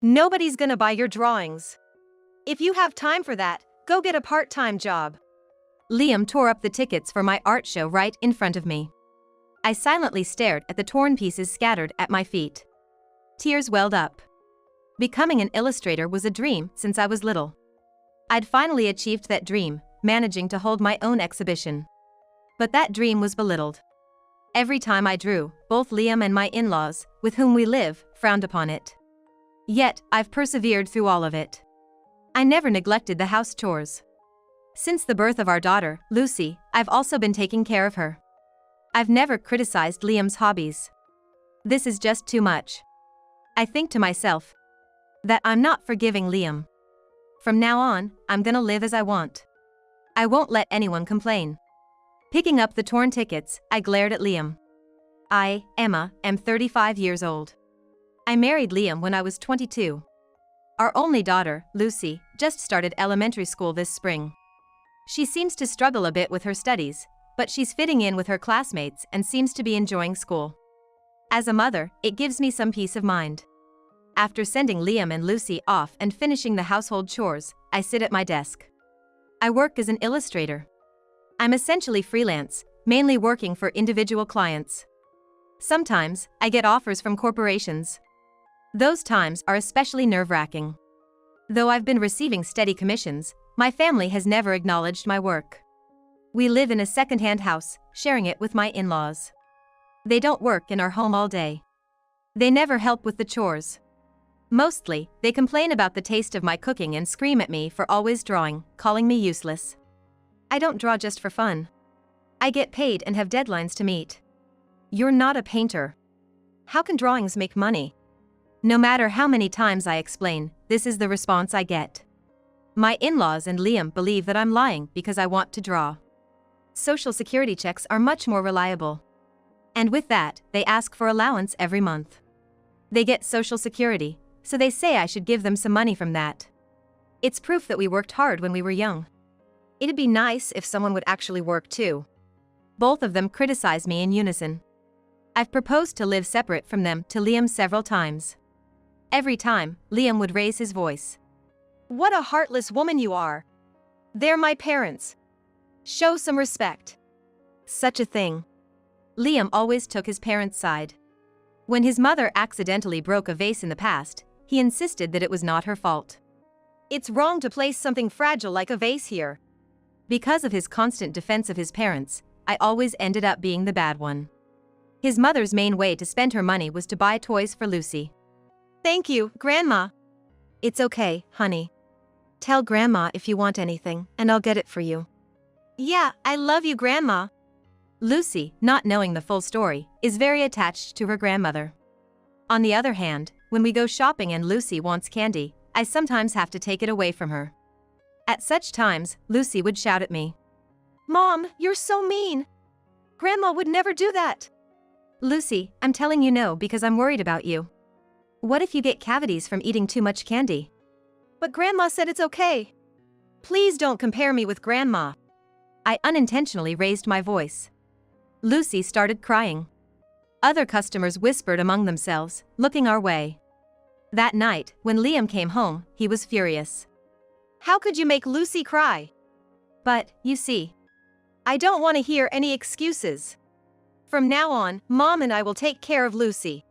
Nobody's gonna buy your drawings. If you have time for that, go get a part-time job. Liam tore up the tickets for my art show right in front of me. I silently stared at the torn pieces scattered at my feet. Tears welled up. Becoming an illustrator was a dream since I was little. I'd finally achieved that dream, managing to hold my own exhibition. But that dream was belittled. Every time I drew, both Liam and my in-laws, with whom we live, frowned upon it. Yet, I've persevered through all of it. I never neglected the house chores. Since the birth of our daughter, Lucy, I've also been taking care of her. I've never criticized Liam's hobbies. This is just too much. I think to myself that I'm not forgiving Liam. From now on, I'm gonna live as I want. I won't let anyone complain. Picking up the torn tickets, I glared at Liam. I, Emma, am 35 years old. I married Liam when I was 22. Our only daughter, Lucy, just started elementary school this spring. She seems to struggle a bit with her studies, but she's fitting in with her classmates and seems to be enjoying school. As a mother, it gives me some peace of mind. After sending Liam and Lucy off and finishing the household chores, I sit at my desk. I work as an illustrator. I'm essentially freelance, mainly working for individual clients. Sometimes, I get offers from corporations. Those times are especially nerve-wracking. Though I've been receiving steady commissions, my family has never acknowledged my work. We live in a second-hand house, sharing it with my in-laws. They don't work in our home all day. They never help with the chores. Mostly, they complain about the taste of my cooking and scream at me for always drawing, calling me useless. I don't draw just for fun. I get paid and have deadlines to meet. You're not a painter. How can drawings make money? No matter how many times I explain, this is the response I get. My in-laws and Liam believe that I'm lying because I want to draw. Social Security checks are much more reliable. And with that, they ask for allowance every month. They get Social Security, so they say I should give them some money from that. It's proof that we worked hard when we were young. It'd be nice if someone would actually work too. Both of them criticize me in unison. I've proposed to live separate from them to Liam several times. Every time, Liam would raise his voice. What a heartless woman you are. They're my parents. Show some respect. Such a thing. Liam always took his parents' side. When his mother accidentally broke a vase in the past, he insisted that it was not her fault. It's wrong to place something fragile like a vase here. Because of his constant defense of his parents, I always ended up being the bad one. His mother's main way to spend her money was to buy toys for Lucy. Thank you, Grandma. It's okay, honey. Tell Grandma if you want anything, and I'll get it for you. Yeah, I love you, Grandma. Lucy, not knowing the full story, is very attached to her grandmother. On the other hand, when we go shopping and Lucy wants candy, I sometimes have to take it away from her. At such times, Lucy would shout at me. Mom, you're so mean. Grandma would never do that. Lucy, I'm telling you no because I'm worried about you. What if you get cavities from eating too much candy? But Grandma said it's okay. Please don't compare me with Grandma. I unintentionally raised my voice. Lucy started crying. Other customers whispered among themselves, looking our way. That night, when Liam came home, he was furious. How could you make Lucy cry? But, you see, I don't want to hear any excuses. From now on, Mom and I will take care of Lucy.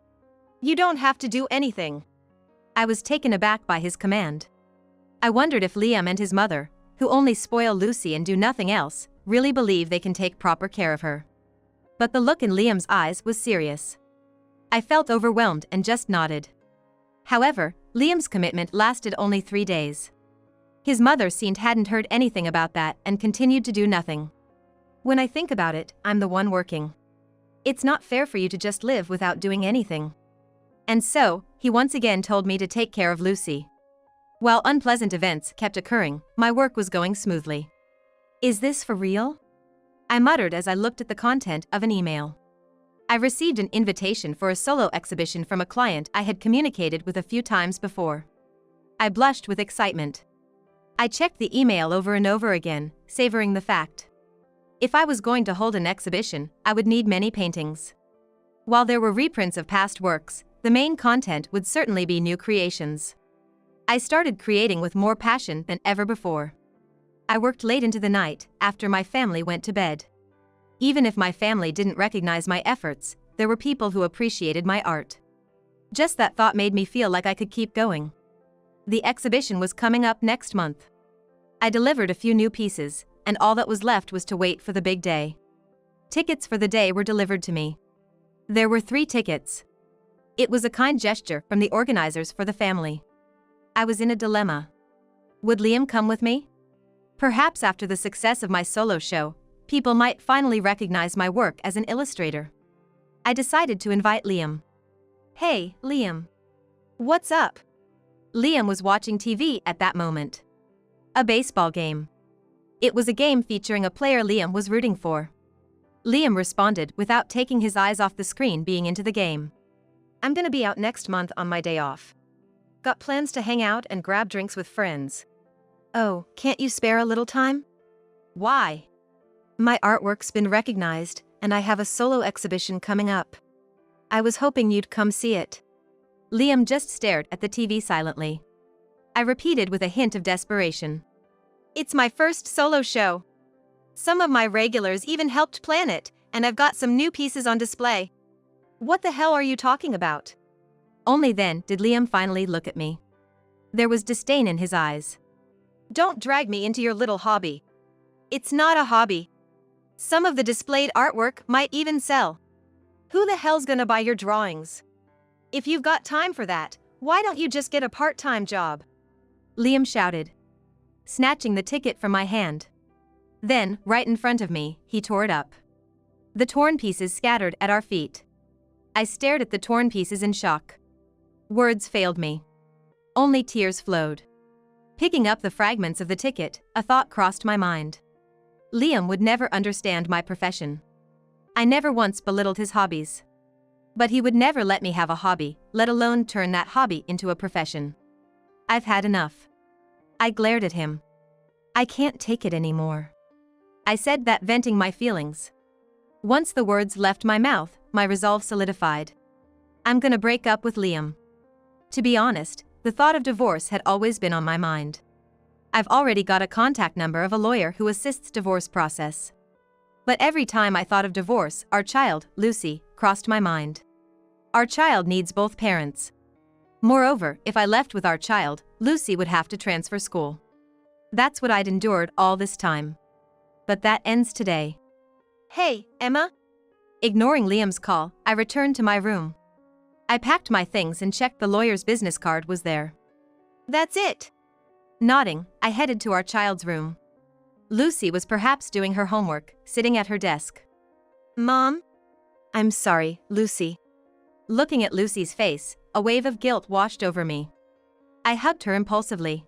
You don't have to do anything. I was taken aback by his command. I wondered if Liam and his mother, who only spoil Lucy and do nothing else, really believe they can take proper care of her. But the look in Liam's eyes was serious. I felt overwhelmed and just nodded. However, Liam's commitment lasted only 3 days. His mother hadn't heard anything about that and continued to do nothing. When I think about it, I'm the one working. It's not fair for you to just live without doing anything. And so, he once again told me to take care of Lucy. While unpleasant events kept occurring, my work was going smoothly. Is this for real? I muttered as I looked at the content of an email. I received an invitation for a solo exhibition from a client I had communicated with a few times before. I blushed with excitement. I checked the email over and over again, savoring the fact. If I was going to hold an exhibition, I would need many paintings. While there were reprints of past works, the main content would certainly be new creations. I started creating with more passion than ever before. I worked late into the night, after my family went to bed. Even if my family didn't recognize my efforts, there were people who appreciated my art. Just that thought made me feel like I could keep going. The exhibition was coming up next month. I delivered a few new pieces, and all that was left was to wait for the big day. Tickets for the day were delivered to me. There were 3 tickets. It was a kind gesture from the organizers for the family. I was in a dilemma. Would Liam come with me? Perhaps after the success of my solo show, people might finally recognize my work as an illustrator. I decided to invite Liam. Hey, Liam. What's up? Liam was watching TV at that moment. A baseball game. It was a game featuring a player Liam was rooting for. Liam responded without taking his eyes off the screen, being into the game. I'm gonna be out next month on my day off. Got plans to hang out and grab drinks with friends. Oh, can't you spare a little time? Why? My artwork's been recognized, and I have a solo exhibition coming up. I was hoping you'd come see it. Liam just stared at the TV silently. I repeated with a hint of desperation. It's my first solo show. Some of my regulars even helped plan it, and I've got some new pieces on display. What the hell are you talking about? Only then did Liam finally look at me. There was disdain in his eyes. Don't drag me into your little hobby. It's not a hobby. Some of the displayed artwork might even sell. Who the hell's gonna buy your drawings? If you've got time for that, why don't you just get a part-time job? Liam shouted, snatching the ticket from my hand. Then, right in front of me, he tore it up. The torn pieces scattered at our feet. I stared at the torn pieces in shock. Words failed me. Only tears flowed. Picking up the fragments of the ticket, a thought crossed my mind. Liam would never understand my profession. I never once belittled his hobbies. But he would never let me have a hobby, let alone turn that hobby into a profession. I've had enough. I glared at him. I can't take it anymore. I said that, venting my feelings. Once the words left my mouth, my resolve solidified. I'm gonna break up with Liam. To be honest, the thought of divorce had always been on my mind. I've already got a contact number of a lawyer who assists divorce process. But every time I thought of divorce, our child, Lucy, crossed my mind. Our child needs both parents. Moreover, if I left with our child, Lucy would have to transfer school. That's what I'd endured all this time. But that ends today. Hey, Emma? Ignoring Liam's call, I returned to my room. I packed my things and checked the lawyer's business card was there. That's it. Nodding, I headed to our child's room. Lucy was perhaps doing her homework, sitting at her desk. Mom? I'm sorry, Lucy. Looking at Lucy's face, a wave of guilt washed over me. I hugged her impulsively.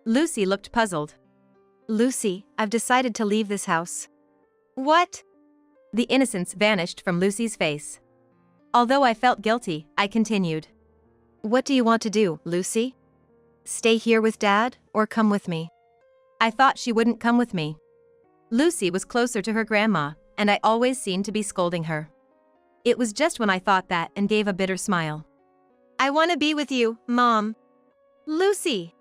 Lucy looked puzzled. Lucy, I've decided to leave this house. What? The innocence vanished from Lucy's face. Although I felt guilty, I continued. What do you want to do, Lucy? Stay here with Dad, or come with me? I thought she wouldn't come with me. Lucy was closer to her grandma, and I always seemed to be scolding her. It was just when I thought that and gave a bitter smile. I want to be with you, Mom. Lucy!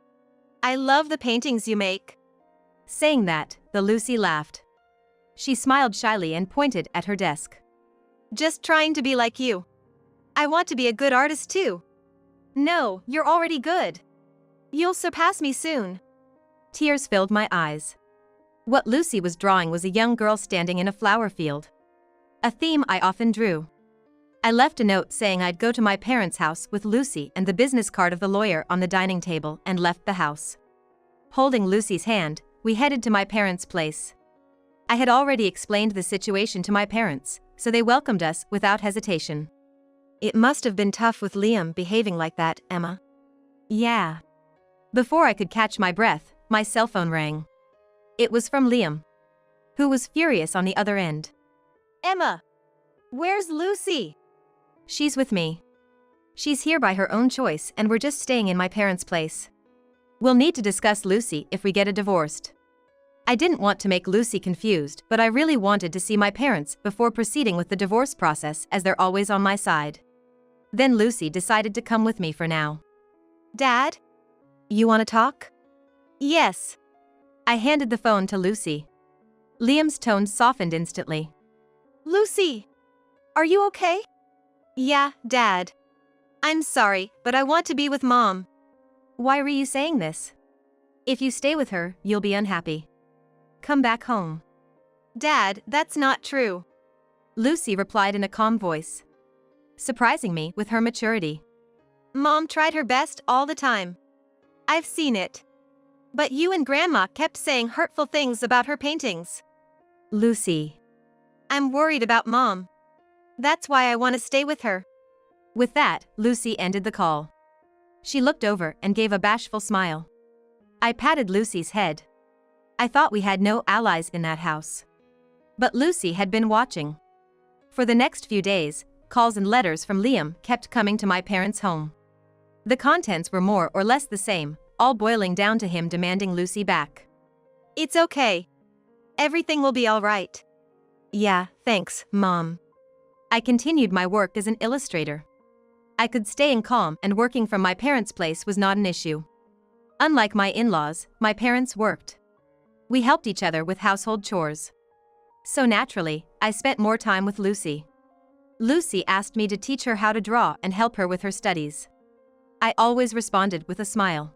I love the paintings you make. Saying that, the Lucy laughed. She smiled shyly and pointed at her desk. Just trying to be like you. I want to be a good artist too. No, you're already good. You'll surpass me soon. Tears filled my eyes. What Lucy was drawing was a young girl standing in a flower field. A theme I often drew. I left a note saying I'd go to my parents' house with Lucy and the business card of the lawyer on the dining table and left the house. Holding Lucy's hand, we headed to my parents' place. I had already explained the situation to my parents, so they welcomed us without hesitation. It must have been tough with Liam behaving like that, Emma. Yeah. Before I could catch my breath, my cell phone rang. It was from Liam, who was furious on the other end. Emma! Where's Lucy? She's with me. She's here by her own choice and we're just staying in my parents' place. We'll need to discuss Lucy if we get divorced. I didn't want to make Lucy confused, but I really wanted to see my parents before proceeding with the divorce process, as they're always on my side. Then Lucy decided to come with me for now. Dad? You want to talk? Yes. I handed the phone to Lucy. Liam's tone softened instantly. Lucy! Are you okay? Yeah, Dad. I'm sorry, but I want to be with Mom. Why were you saying this? If you stay with her, you'll be unhappy. Come back home. Dad, that's not true. Lucy replied in a calm voice, surprising me with her maturity. Mom tried her best all the time. I've seen it. But you and Grandma kept saying hurtful things about her paintings. Lucy. I'm worried about Mom. That's why I want to stay with her. With that, Lucy ended the call. She looked over and gave a bashful smile. I patted Lucy's head. I thought we had no allies in that house. But Lucy had been watching. For the next few days, calls and letters from Liam kept coming to my parents' home. The contents were more or less the same, all boiling down to him demanding Lucy back. It's okay. Everything will be all right. Yeah, thanks, Mom. I continued my work as an illustrator. I could stay in calm, and working from my parents' place was not an issue. Unlike my in-laws, my parents worked. We helped each other with household chores. So naturally, I spent more time with Lucy. Lucy asked me to teach her how to draw and help her with her studies. I always responded with a smile.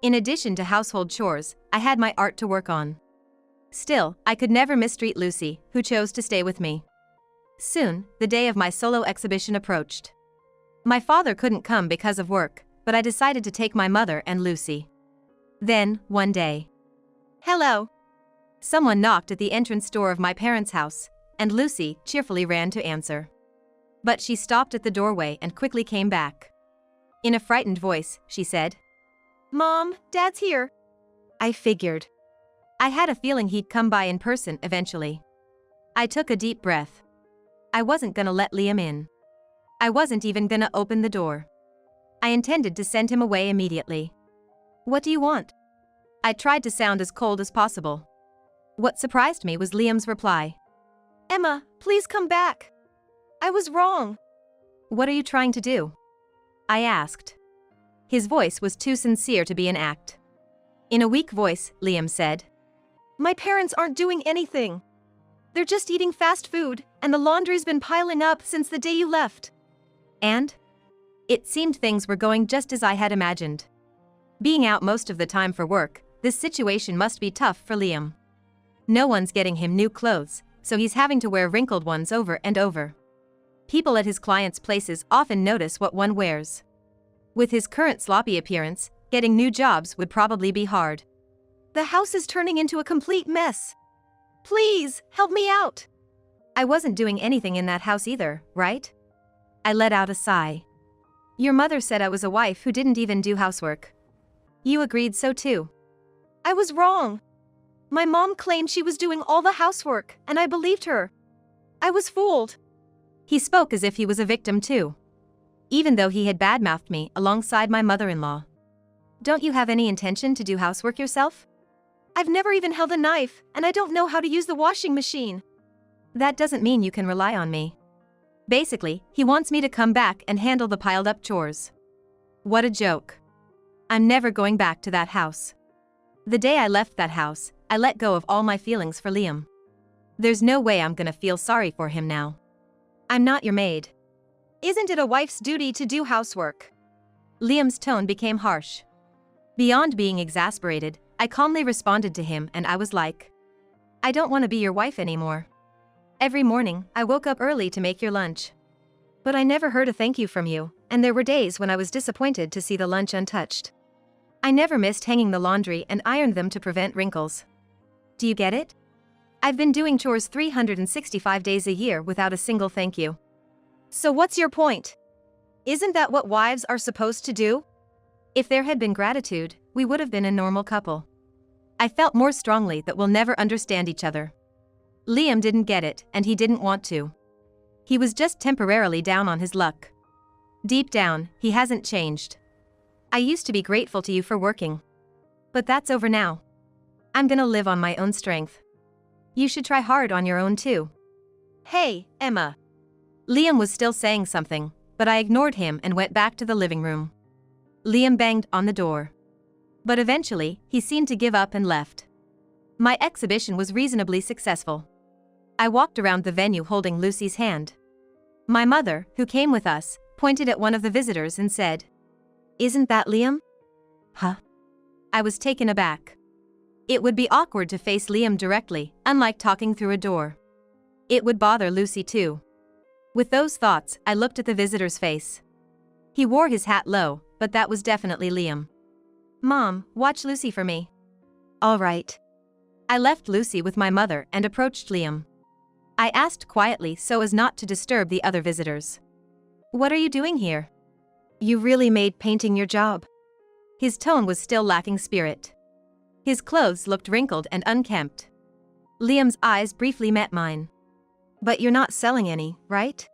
In addition to household chores, I had my art to work on. Still, I could never mistreat Lucy, who chose to stay with me. Soon, the day of my solo exhibition approached. My father couldn't come because of work, but I decided to take my mother and Lucy. Then, one day. Hello. Someone knocked at the entrance door of my parents' house, and Lucy cheerfully ran to answer. But she stopped at the doorway and quickly came back. In a frightened voice, she said, Mom, Dad's here. I figured. I had a feeling he'd come by in person eventually. I took a deep breath. I wasn't gonna let Liam in. I wasn't even gonna open the door. I intended to send him away immediately. What do you want? I tried to sound as cold as possible. What surprised me was Liam's reply. Emma, please come back. I was wrong. What are you trying to do? I asked. His voice was too sincere to be an act. In a weak voice, Liam said, My parents aren't doing anything. They're just eating fast food, and the laundry's been piling up since the day you left. And? It seemed things were going just as I had imagined. Being out most of the time for work, this situation must be tough for Liam. No one's getting him new clothes, so he's having to wear wrinkled ones over and over. People at his clients' places often notice what one wears. With his current sloppy appearance, getting new jobs would probably be hard. The house is turning into a complete mess. Please, help me out. I wasn't doing anything in that house either, right? I let out a sigh. Your mother said I was a wife who didn't even do housework. You agreed so too. I was wrong. My mom claimed she was doing all the housework, and I believed her. I was fooled. He spoke as if he was a victim too. Even though he had badmouthed me alongside my mother-in-law. Don't you have any intention to do housework yourself? I've never even held a knife, and I don't know how to use the washing machine. That doesn't mean you can rely on me. Basically, he wants me to come back and handle the piled-up chores. What a joke. I'm never going back to that house. The day I left that house, I let go of all my feelings for Liam. There's no way I'm gonna feel sorry for him now. I'm not your maid. Isn't it a wife's duty to do housework? Liam's tone became harsh. Beyond being exasperated, I calmly responded to him and I was like, I don't want to be your wife anymore. Every morning, I woke up early to make your lunch. But I never heard a thank you from you, and there were days when I was disappointed to see the lunch untouched. I never missed hanging the laundry and ironed them to prevent wrinkles. Do you get it? I've been doing chores 365 days a year without a single thank you. So what's your point? Isn't that what wives are supposed to do? If there had been gratitude, we would have been a normal couple. I felt more strongly that we'll never understand each other. Liam didn't get it, and he didn't want to. He was just temporarily down on his luck. Deep down, he hasn't changed. I used to be grateful to you for working. But that's over now. I'm gonna live on my own strength. You should try hard on your own too. Hey, Emma. Liam was still saying something, but I ignored him and went back to the living room. Liam banged on the door. But eventually, he seemed to give up and left. My exhibition was reasonably successful. I walked around the venue holding Lucy's hand. My mother, who came with us, pointed at one of the visitors and said, "Isn't that Liam?" "Huh?" I was taken aback. It would be awkward to face Liam directly, unlike talking through a door. It would bother Lucy too. With those thoughts, I looked at the visitor's face. He wore his hat low, but that was definitely Liam. "Mom, watch Lucy for me." "All right." I left Lucy with my mother and approached Liam. I asked quietly so as not to disturb the other visitors, "What are you doing here?" "You really made painting your job." His tone was still lacking spirit. His clothes looked wrinkled and unkempt. Liam's eyes briefly met mine. "But you're not selling any, right?"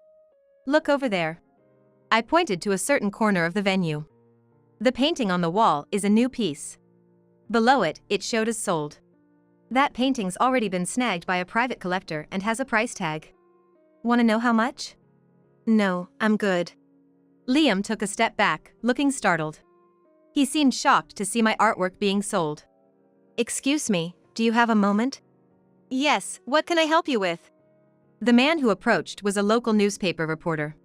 "Look over there." I pointed to a certain corner of the venue. The painting on the wall is a new piece. Below it, it showed as sold. "That painting's already been snagged by a private collector and has a price tag. Want to know how much?" "No, I'm good." Liam took a step back, looking startled. He seemed shocked to see my artwork being sold. "Excuse me, do you have a moment?" "Yes, what can I help you with?" The man who approached was a local newspaper reporter.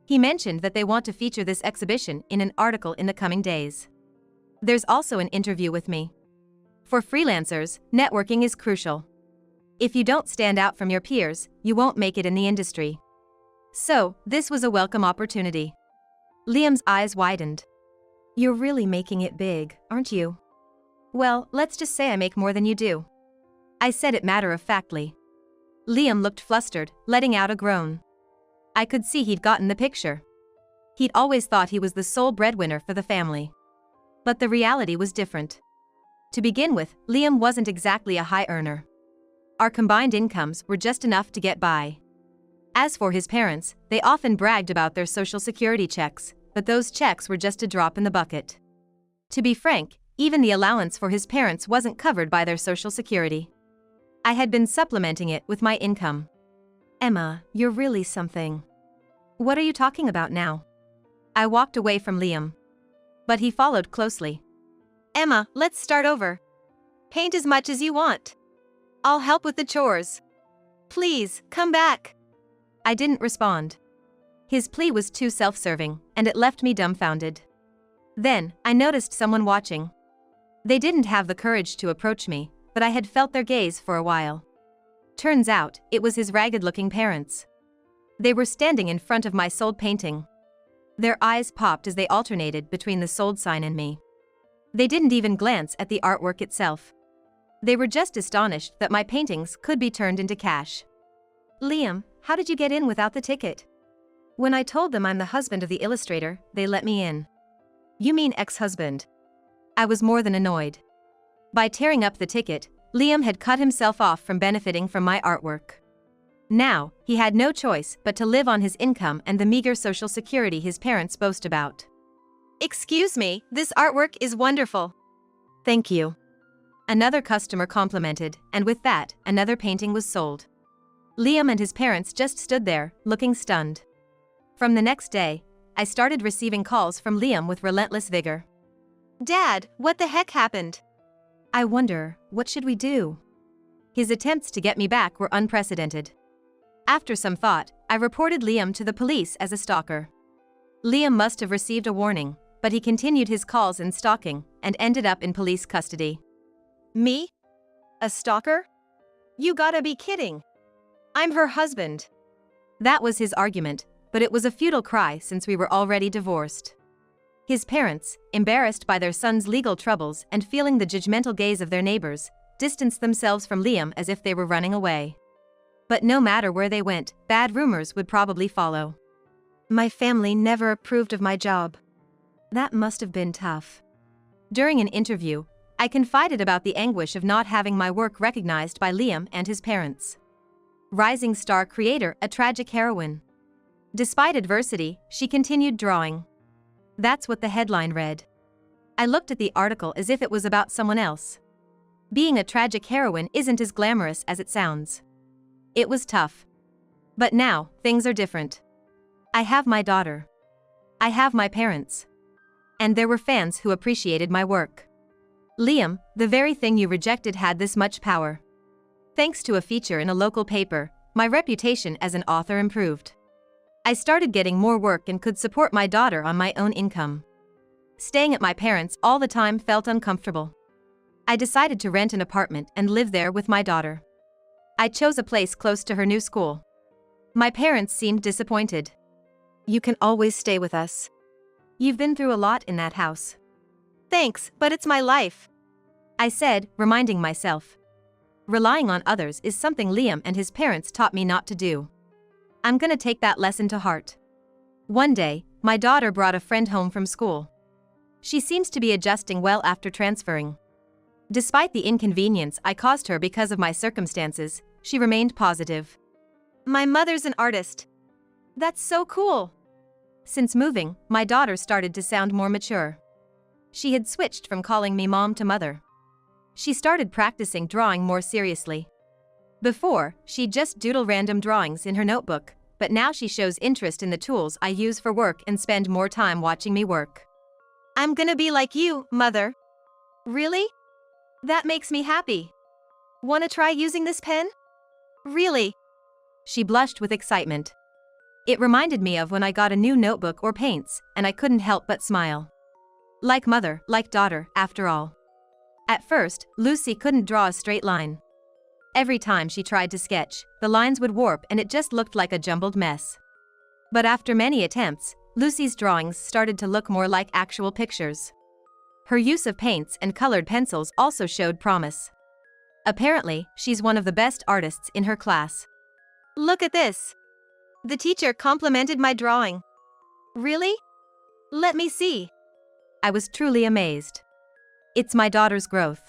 He mentioned that they want to feature this exhibition in an article in the coming days. There's also an interview with me. For freelancers, networking is crucial. If you don't stand out from your peers, you won't make it in the industry. So, this was a welcome opportunity. Liam's eyes widened. "You're really making it big, aren't you?" "Well, let's just say I make more than you do." I said it matter-of-factly. Liam looked flustered, letting out a groan. I could see he'd gotten the picture. He'd always thought he was the sole breadwinner for the family. But the reality was different. To begin with, Liam wasn't exactly a high earner. Our combined incomes were just enough to get by. As for his parents, they often bragged about their social security checks, but those checks were just a drop in the bucket. To be frank, even the allowance for his parents wasn't covered by their social security. I had been supplementing it with my income. "Emma, you're really something." "What are you talking about now?" I walked away from Liam. But he followed closely. "Emma, let's start over. Paint as much as you want. I'll help with the chores. Please, come back." I didn't respond. His plea was too self-serving, and it left me dumbfounded. Then, I noticed someone watching. They didn't have the courage to approach me, but I had felt their gaze for a while. Turns out, it was his ragged-looking parents. They were standing in front of my sold painting. Their eyes popped as they alternated between the sold sign and me. They didn't even glance at the artwork itself. They were just astonished that my paintings could be turned into cash. "Liam, how did you get in without the ticket?" When I told them I'm the husband of the illustrator, they let me in. "You mean ex-husband?" I was more than annoyed. By tearing up the ticket, Liam had cut himself off from benefiting from my artwork. Now, he had no choice but to live on his income and the meager social security his parents boast about. "Excuse me, this artwork is wonderful." "Thank you." Another customer complimented, and with that, another painting was sold. Liam and his parents just stood there, looking stunned. From the next day, I started receiving calls from Liam with relentless vigor. "Dad, what the heck happened?" "I wonder, what should we do?" His attempts to get me back were unprecedented. After some thought, I reported Liam to the police as a stalker. Liam must have received a warning, but he continued his calls and stalking, and ended up in police custody. "Me? A stalker? You gotta be kidding. I'm her husband." That was his argument, but it was a futile cry since we were already divorced. His parents, embarrassed by their son's legal troubles and feeling the judgmental gaze of their neighbors, distanced themselves from Liam as if they were running away. But no matter where they went, bad rumors would probably follow. "My family never approved of my job." That must have been tough. During an interview, I confided about the anguish of not having my work recognized by Liam and his parents. Rising star creator, a tragic heroine. Despite adversity, she continued drawing. That's what the headline read. I looked at the article as if it was about someone else. Being a tragic heroine isn't as glamorous as it sounds. It was tough. But now, things are different. I have my daughter. I have my parents. And there were fans who appreciated my work. Liam, the very thing you rejected had this much power. Thanks to a feature in a local paper, my reputation as an author improved. I started getting more work and could support my daughter on my own income. Staying at my parents' all the time felt uncomfortable. I decided to rent an apartment and live there with my daughter. I chose a place close to her new school. My parents seemed disappointed. You can always stay with us. You've been through a lot in that house. Thanks, but it's my life, I said, reminding myself. Relying on others is something Liam and his parents taught me not to do. I'm gonna take that lesson to heart. One day, my daughter brought a friend home from school. She seems to be adjusting well after transferring. Despite the inconvenience I caused her because of my circumstances, she remained positive. My mother's an artist. That's so cool. Since moving, my daughter started to sound more mature. She had switched from calling me mom to mother. She started practicing drawing more seriously. Before, she'd just doodle random drawings in her notebook, but now she shows interest in the tools I use for work and spend more time watching me work. I'm gonna be like you, mother. Really? That makes me happy. Wanna try using this pen? Really? She blushed with excitement. It reminded me of when I got a new notebook or paints, and I couldn't help but smile. Like mother, like daughter, after all. At first, Lucy couldn't draw a straight line. Every time she tried to sketch, the lines would warp and it just looked like a jumbled mess. But after many attempts, Lucy's drawings started to look more like actual pictures. Her use of paints and colored pencils also showed promise. Apparently, she's one of the best artists in her class. Look at this. The teacher complimented my drawing. Really? Let me see. I was truly amazed. It's my daughter's growth.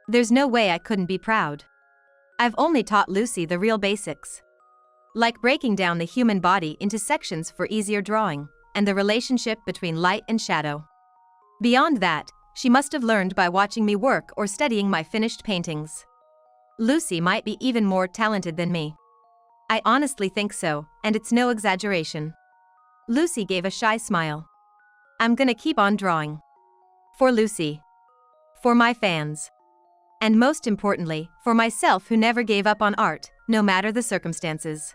There's no way I couldn't be proud. I've only taught Lucy the real basics. Like breaking down the human body into sections for easier drawing, and the relationship between light and shadow. Beyond that, she must have learned by watching me work or studying my finished paintings. Lucy might be even more talented than me. I honestly think so, and it's no exaggeration. Lucy gave a shy smile. I'm gonna keep on drawing. For Lucy. For my fans. And most importantly, for myself who never gave up on art, no matter the circumstances.